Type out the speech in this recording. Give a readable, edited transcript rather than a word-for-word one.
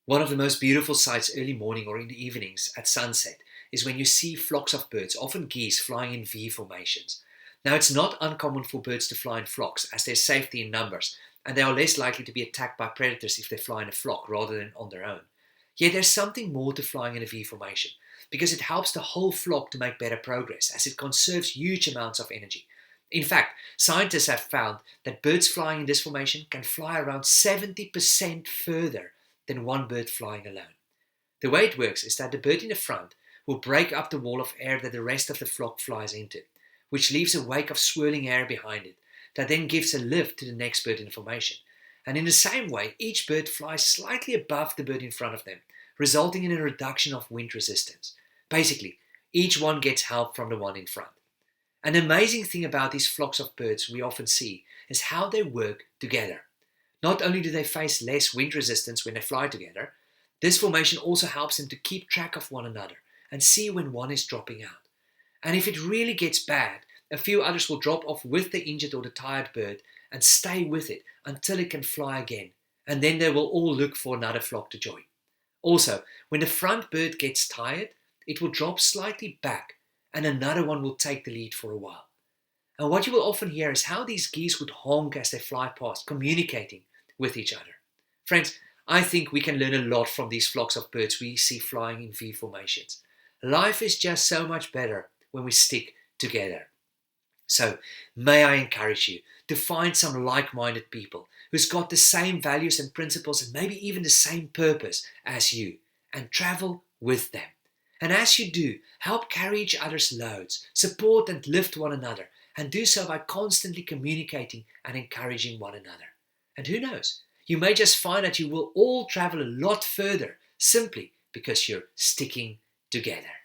One of the most beautiful sights early morning or in the evenings at sunset is when you see flocks of birds, often geese, flying in V formations. Now, it's not uncommon for birds to fly in flocks as there's safety in numbers, and they are less likely to be attacked by predators if they fly in a flock rather than on their own. Yet there's something more to flying in a V formation, because it helps the whole flock to make better progress as it conserves huge amounts of energy. In fact, scientists have found that birds flying in this formation can fly around 70% further than one bird flying alone. The way it works is that the bird in the front will break up the wall of air that the rest of the flock flies into, which leaves a wake of swirling air behind it that then gives a lift to the next bird in the formation. And in the same way, each bird flies slightly above the bird in front of them, resulting in a reduction of wind resistance. Basically, each one gets help from the one in front. An amazing thing about these flocks of birds we often see is how they work together. Not only do they face less wind resistance when they fly together, this formation also helps them to keep track of one another and see when one is dropping out. And if it really gets bad, a few others will drop off with the injured or the tired bird and stay with it until it can fly again, and then they will all look for another flock to join. Also, when the front bird gets tired, it will drop slightly back and another one will take the lead for a while. And what you will often hear is how these geese would honk as they fly past, communicating with each other. Friends, I think we can learn a lot from these flocks of birds we see flying in V formations. Life is just so much better when we stick together. So, may I encourage you to find some like-minded people who's got the same values and principles and maybe even the same purpose as you, and travel with them. And as you do, help carry each other's loads, support and lift one another, and do so by constantly communicating and encouraging one another. And who knows, you may just find that you will all travel a lot further simply because you're sticking together.